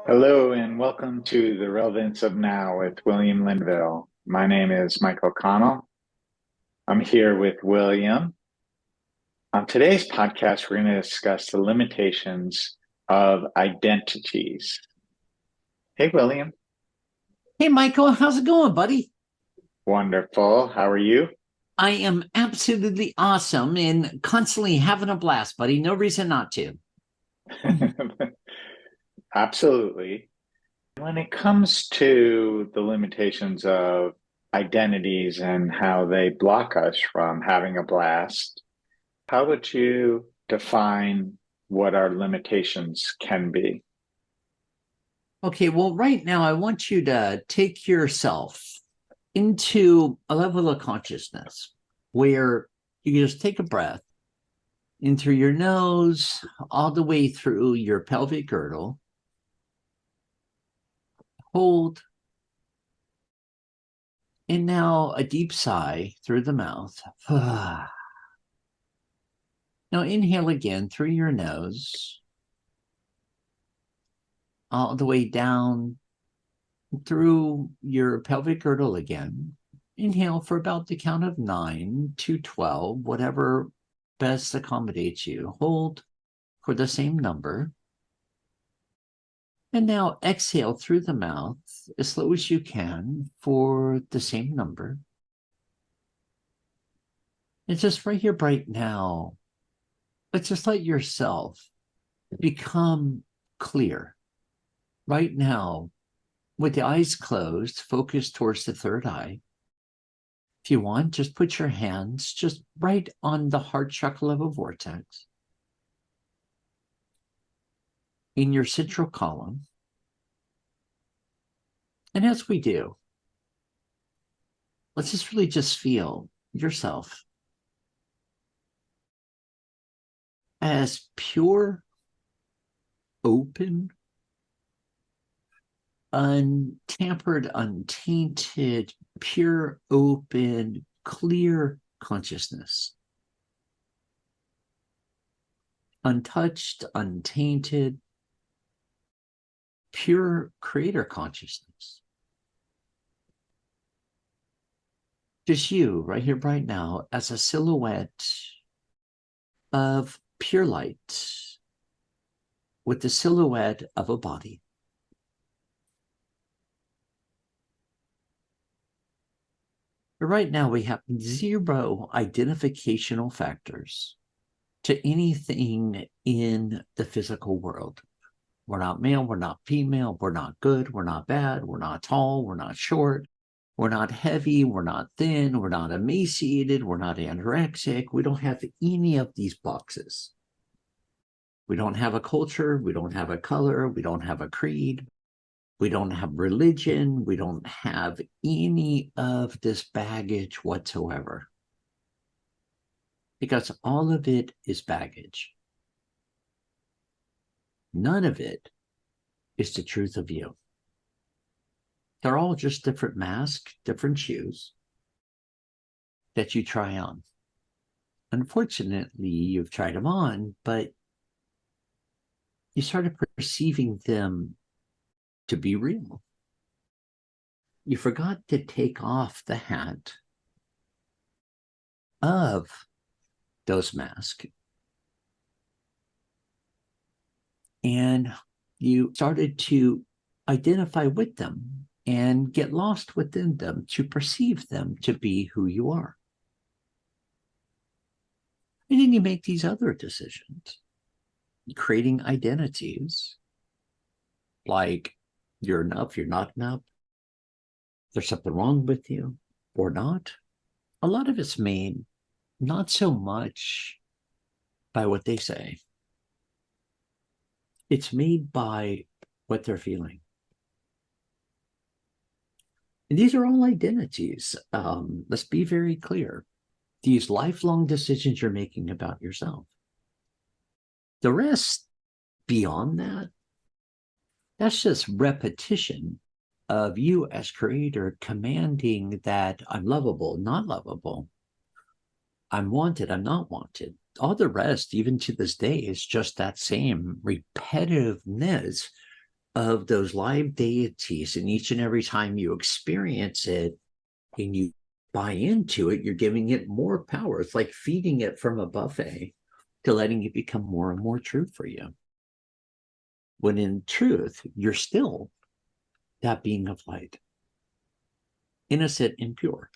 Hello and welcome to The Relevance of Now with William Linville. My name is Michael Connell. I'm here with William. On today's podcast, we're going to discuss the limitations of identities. Hey, William. Hey, Michael, how's it going, buddy? Wonderful. How are you? I am absolutely awesome and constantly having a blast, buddy. No reason not to. Absolutely. When it comes to the limitations of identities and how they block us from having a blast, how would you define what our limitations can be? Okay, well, right now, I want you to take yourself into a level of consciousness where you just take a breath in through your nose, all the way through your pelvic girdle, hold, and now a deep sigh through the mouth. Now inhale again through your nose, all the way down through your pelvic girdle again. Inhale for about the count of 9 to 12, whatever best accommodates you. Hold for the same number. And now exhale through the mouth as slow as you can for the same number. And just right here, right now, let's just let yourself become clear. Right now, with the eyes closed, focus towards the third eye. If you want, just put your hands just right on the heart chakra level vortex in your central column. And as we do, let's just really just feel yourself as pure, open, untampered, untainted, pure, open, clear consciousness. Untouched, untainted, pure creator consciousness. Just you right here, right now, as a silhouette of pure light with the silhouette of a body. But right now, we have zero identificational factors to anything in the physical world. We're not male, we're not female, we're not good, we're not bad, we're not tall, we're not short, we're not heavy, we're not thin, we're not emaciated, we're not anorexic. We don't have any of these boxes. We don't have a culture, we don't have a color, we don't have a creed, we don't have religion, we don't have any of this baggage whatsoever. Because all of it is baggage. None of it is the truth of you. They're all just different masks, different shoes that you try on. Unfortunately, you've tried them on, but you started perceiving them to be real. You forgot to take off the hat of those masks. And you started to identify with them and get lost within them to perceive them to be who you are. And then you make these other decisions, creating identities like you're enough, you're not enough, there's something wrong with you or not. A lot of it's made not so much by what they say. It's made by what they're feeling. And these are all identities. Let's be very clear. These lifelong decisions you're making about yourself. The rest beyond that, that's just repetition of you as creator commanding that I'm lovable, not lovable. I'm wanted, I'm not wanted. All the rest, even to this day, is just that same repetitiveness of those live deities, and each and every time you experience it and you buy into it, you're giving it more power. It's like feeding it from a buffet to letting it become more and more true for you. When in truth, you're still that being of light, innocent and pure.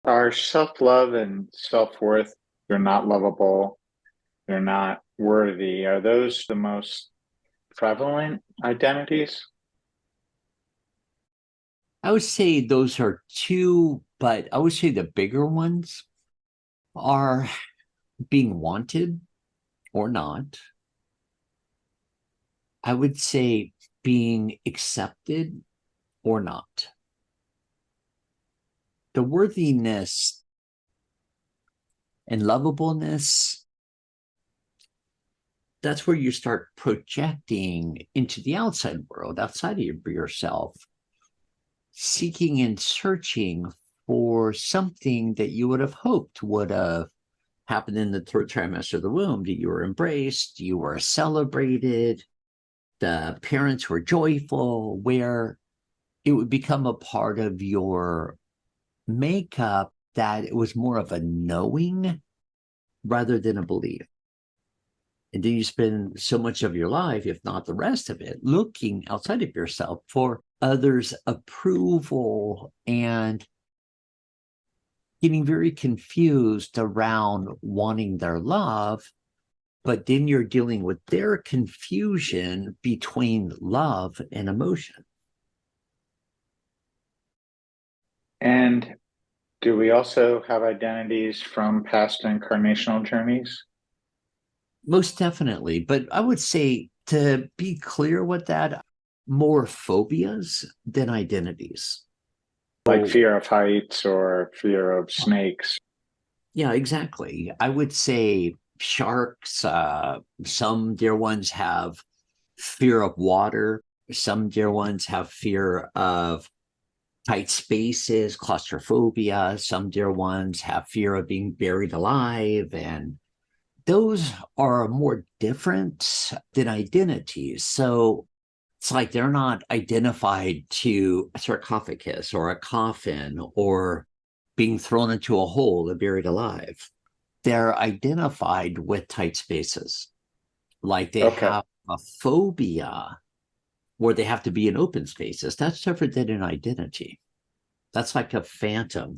Are self-love and self-worth, you're not lovable, you're not worthy, are those the most prevalent identities? I would say those are two, but I would say the bigger ones are being wanted or not. I would say being accepted or not. The worthiness and lovableness, that's where you start projecting into the outside world, outside of yourself, seeking and searching for something that you would have hoped would have happened in the third trimester of the womb, that you were embraced, you were celebrated, the parents were joyful, where it would become a part of your makeup that it was more of a knowing rather than a belief. And then you spend so much of your life, if not the rest of it, looking outside of yourself for others' approval and getting very confused around wanting their love. But then you're dealing with their confusion between love and emotion. And do we also have identities from past incarnational journeys? Most definitely. But I would say, to be clear with that, more phobias than identities. Like So, fear of heights or fear of snakes? yeah, exactly. I would say sharks, some dear ones have fear of water. Some dear ones have fear of tight spaces, claustrophobia. Some dear ones have fear of being buried alive. And those are more different than identities. So it's like they're not identified to a sarcophagus or a coffin or being thrown into a hole and buried alive. They're identified with tight spaces. Like they Okay. have a phobia where they have to be in open spaces. That's different than an identity. That's like a phantom.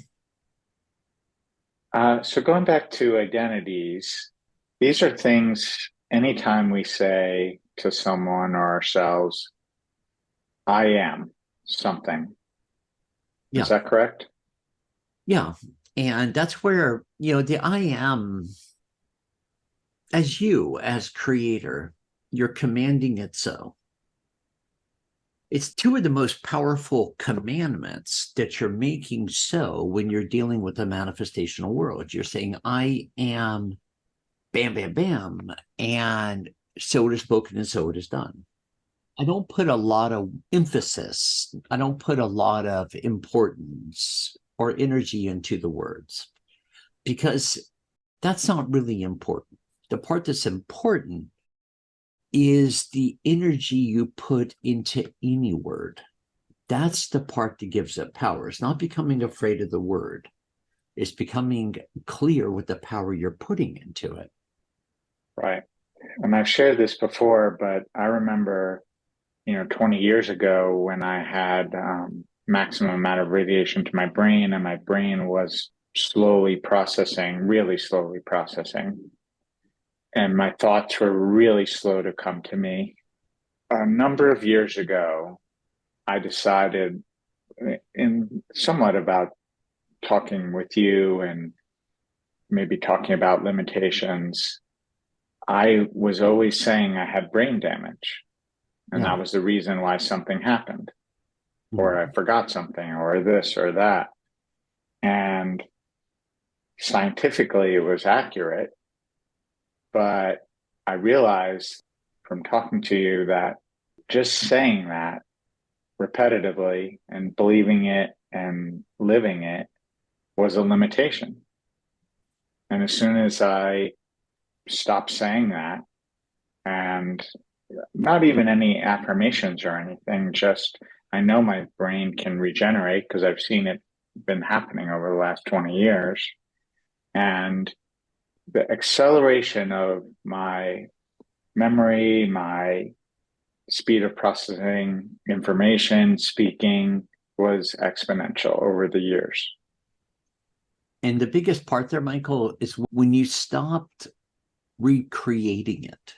So going back to identities, these are things anytime we say to someone or ourselves, I am something. Is Yeah. that correct? Yeah. And that's where, the I am, as you, as creator, you're commanding it so. It's two of the most powerful commandments that you're making so when you're dealing with the manifestational world. You're saying, I am bam, bam, bam. And so it is spoken and so it is done. I don't put a lot of emphasis, I don't put a lot of importance or energy into the words because that's not really important. The part that's important is the energy you put into any word. That's the part that gives it power. It's not becoming afraid of the word. It's becoming clear with the power you're putting into it. Right. And I've shared this before, but I remember, 20 years ago when I had maximum amount of radiation to my brain, and my brain was slowly processing, really slowly processing. And my thoughts were really slow to come to me. A number of years ago, I decided, in somewhat about talking with you and maybe talking about limitations, I was always saying I had brain damage. And Yeah. that was the reason why something happened, or I Mhm. forgot something, or this or that. And scientifically, it was accurate. But I realized from talking to you that just saying that repetitively and believing it and living it was a limitation. And as soon as I stopped saying that and not even any affirmations or anything, just I know my brain can regenerate because I've seen it been happening over the last 20 years. And the acceleration of my memory, my speed of processing information, speaking was exponential over the years. And the biggest part there, Michael, is when you stopped recreating it.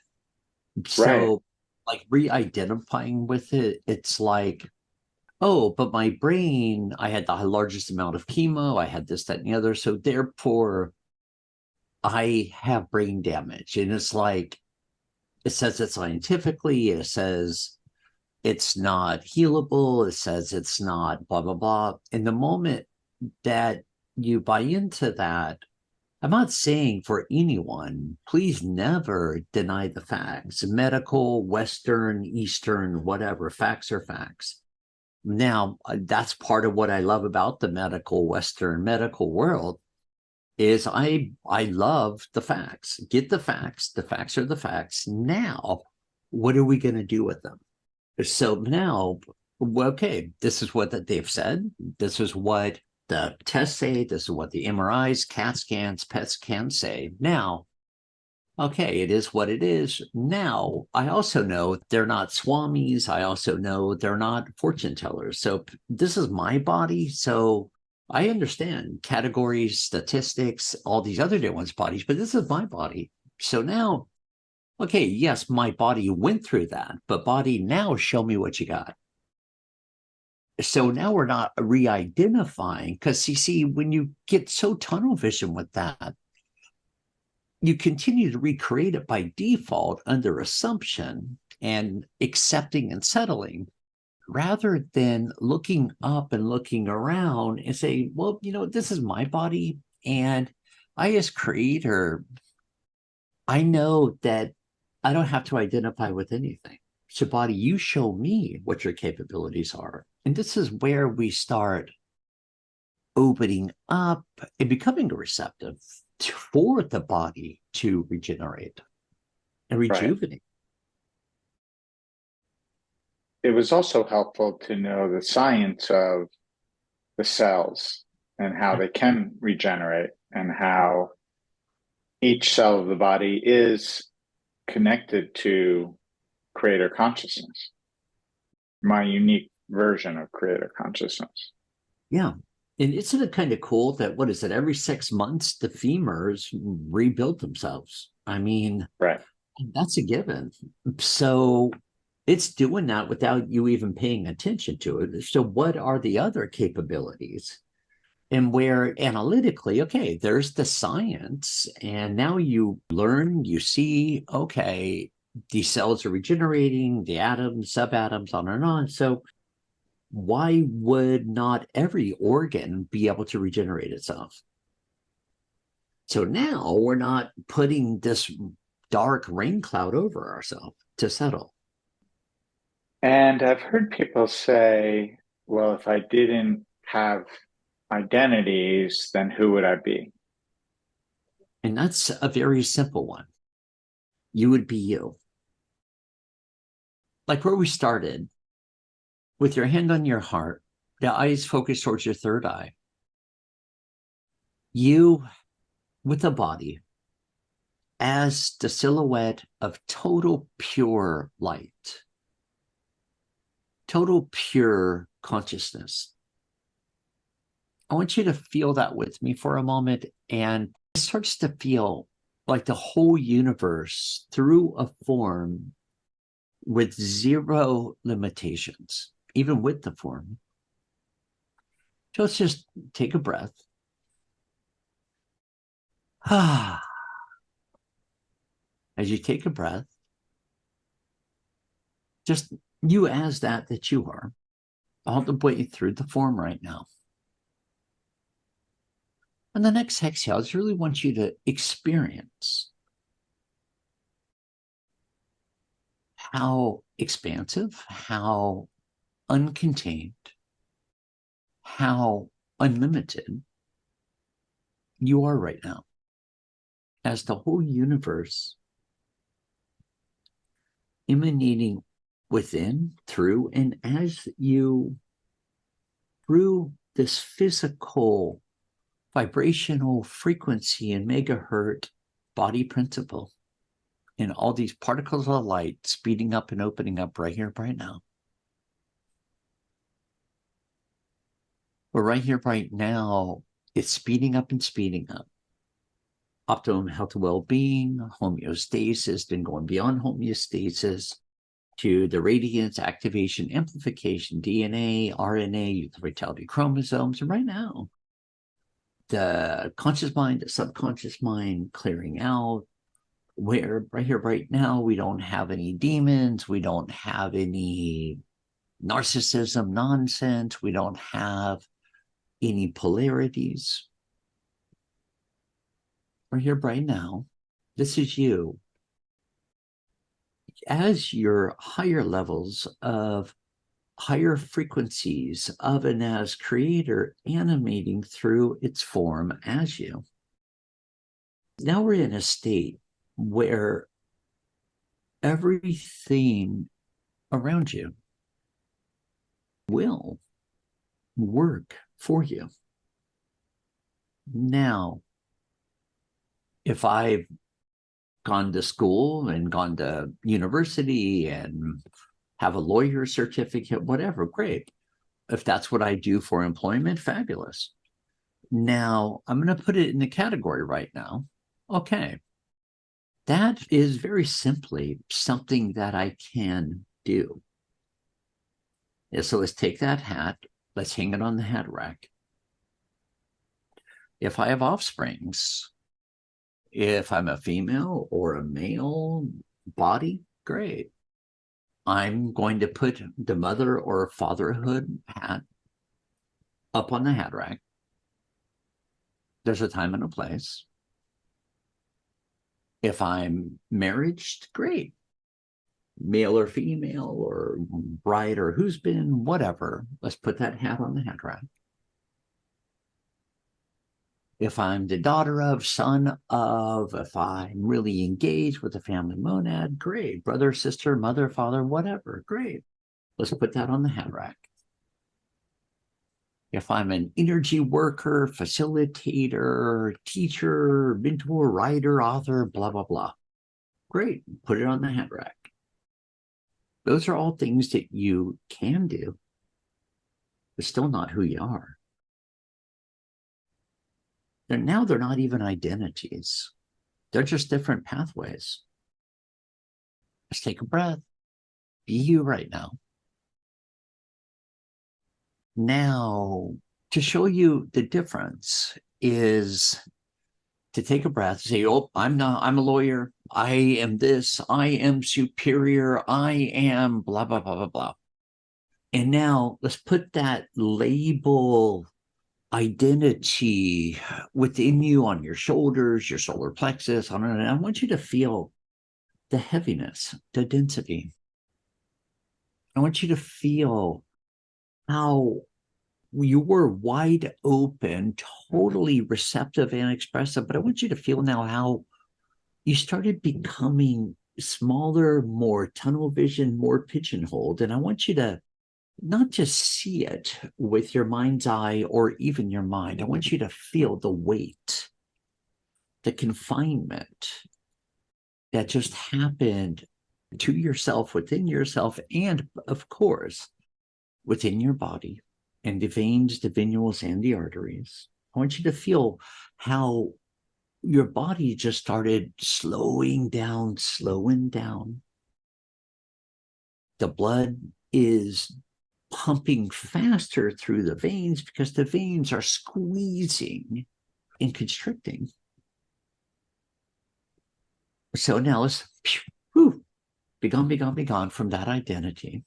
Right. So, like re-identifying with it, it's like, oh, but my brain, I had the largest amount of chemo, I had this, that, and the other. So therefore, I have brain damage. And it's like, it says it scientifically, it says it's not healable, it says it's not blah, blah, blah. And the moment that you buy into that, I'm not saying for anyone, please never deny the facts. Medical, Western, Eastern, whatever, facts are facts. Now, that's part of what I love about the medical, Western medical world is I love the facts. Get the facts. The facts are the facts. Now, what are we going to do with them? So now, okay, this is what they've said. This is what the tests say. This is what the MRIs, CAT scans, PET scans say. Now, okay, it is what it is. Now, I also know they're not swamis. I also know they're not fortune tellers. So this is my body. So I understand categories, statistics, all these other different bodies, but this is my body. So now, okay, yes, my body went through that, but body, now show me what you got. So now we're not re-identifying because you see, when you get so tunnel vision with that, you continue to recreate it by default under assumption and accepting and settling rather than looking up and looking around and say, well, this is my body. And I, as creator, I know that I don't have to identify with anything. So, body, you show me what your capabilities are. And this is where we start opening up and becoming receptive for the body to regenerate and Right. rejuvenate. It was also helpful to know the science of the cells and how they can regenerate and how each cell of the body is connected to creator consciousness, my unique version of creator consciousness. Yeah. And isn't it kind of cool that, what is it, every 6 months, the femurs rebuild themselves? I mean, Right. that's a given. So it's doing that without you even paying attention to it. So, what are the other capabilities? And where analytically, okay, there's the science, and now you learn, you see, okay, these cells are regenerating, the atoms, subatoms, on and on. So why would not every organ be able to regenerate itself? So now we're not putting this dark rain cloud over ourselves to settle. And I've heard people say, well, if I didn't have identities, then who would I be? And that's a very simple one. You would be you. Like where we started, with your hand on your heart, the eyes focused towards your third eye. You with a body as the silhouette of total pure light, total pure consciousness. I want you to feel that with me for a moment, and it starts to feel like the whole universe through a form with zero limitations, even with the form. So let's just take a breath. As you take a breath, just you as that you are, all the way through the form right now. And the next exhale, I just really want you to experience how expansive, how uncontained, how unlimited you are right now, as the whole universe emanating within, through, and as you, through this physical vibrational frequency and megahertz body principle, and all these particles of light speeding up and opening up right here, right now. But right here, right now, it's speeding up and speeding up. Optimum health and well-being, homeostasis, then going beyond homeostasis to the radiance, activation, amplification, DNA, RNA, youth vitality chromosomes. And right now, the conscious mind, the subconscious mind clearing out, where right here, right now, we don't have any demons, we don't have any narcissism nonsense, we don't have any polarities. Right here, right now, this is you. As your higher levels of higher frequencies of and as creator animating through its form as you. Now we're in a state where everything around you will work for you. Now, if I've gone to school and gone to university and have a lawyer certificate, whatever, great. If that's what I do for employment, fabulous. Now, I'm going to put it in the category right now. Okay. That is very simply something that I can do. Yeah, so let's take that hat. Let's hang it on the hat rack. If I have offsprings, if I'm a female or a male body, great. I'm going to put the mother or fatherhood hat up on the hat rack. There's a time and a place. If I'm married, great. Male or female or bride or husband, whatever. Let's put that hat on the hat rack. If I'm the daughter of, son of, if I'm really engaged with a family monad, great. Brother, sister, mother, father, whatever, great. Let's put that on the hat rack. If I'm an energy worker, facilitator, teacher, mentor, writer, author, blah, blah, blah, great. Put it on the hat rack. Those are all things that you can do, but still not who you are. Now they're not even identities. They're just different pathways. Let's take a breath. Be you right now. Now, to show you the difference is to take a breath, say, oh, I'm a lawyer. I am this. I am superior. I am blah, blah, blah, blah, blah. And now let's put that label identity within you on your shoulders, your solar plexus. And I want you to feel the heaviness, the density. I want you to feel how you were wide open, totally receptive and expressive, but I want you to feel now how you started becoming smaller, more tunnel vision, more pigeonholed. And I want you to not just see it with your mind's eye or even your mind. I want you to feel the weight, the confinement that just happened to yourself, within yourself, and of course, within your body, and the veins, the venules, and the arteries. I want you to feel how your body just started slowing down. The blood is pumping faster through the veins because the veins are squeezing and constricting. So now let's be gone from that identity.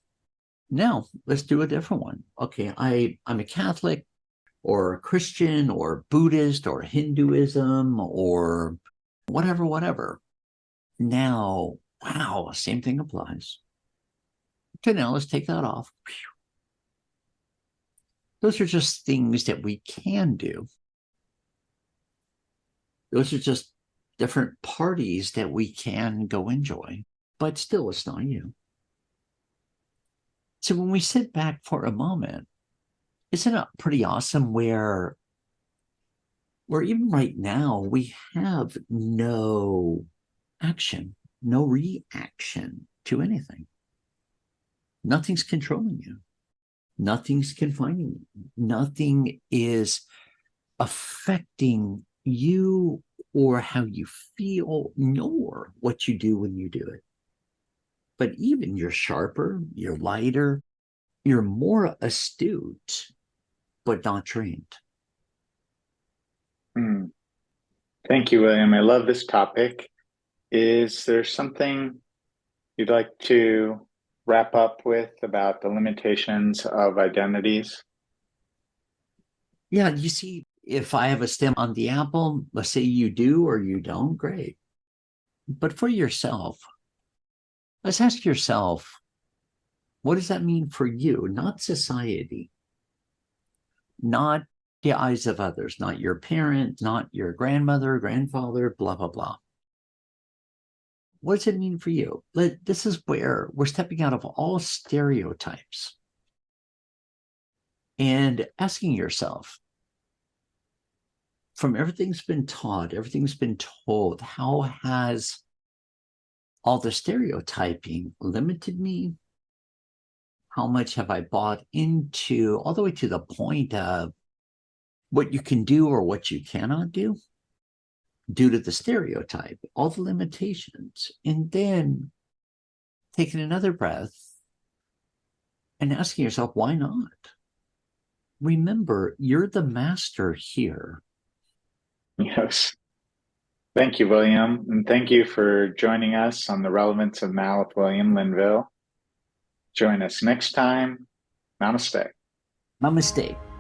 Now let's do a different one. Okay, I'm a Catholic or a Christian or Buddhist or Hinduism or whatever. Now, wow, same thing applies. Okay, now let's take that off. Those are just things that we can do. Those are just different parties that we can go enjoy. but still it's not you. So when we sit back for a moment, isn't it pretty awesome where even right now we have no action, no reaction to anything. Nothing's controlling you. Nothing's confining you. Nothing is affecting you or how you feel, nor what you do when you do it. But even you're sharper, you're lighter, you're more astute, but not trained. Hmm. Thank you, William. I love this topic. Is there something you'd like to wrap up with about the limitations of identities? Yeah, you see, if I have a stem on the apple, let's say you do or you don't, great. But for yourself, let's ask yourself, what does that mean for you? Not society, not the eyes of others, not your parent, not your grandmother, grandfather, blah, blah, blah. What does it mean for you? This is where we're stepping out of all stereotypes and asking yourself, from everything's been taught, everything's been told, how has all the stereotyping limited me? How much have I bought into, all the way to the point of what you can do or what you cannot do due to the stereotype, all the limitations, and then taking another breath and asking yourself, why not? Remember, you're the master here. Yes. Thank you, William. And thank you for joining us on the Relevance of Now with William Linville. Join us next time. Namaste. Namaste.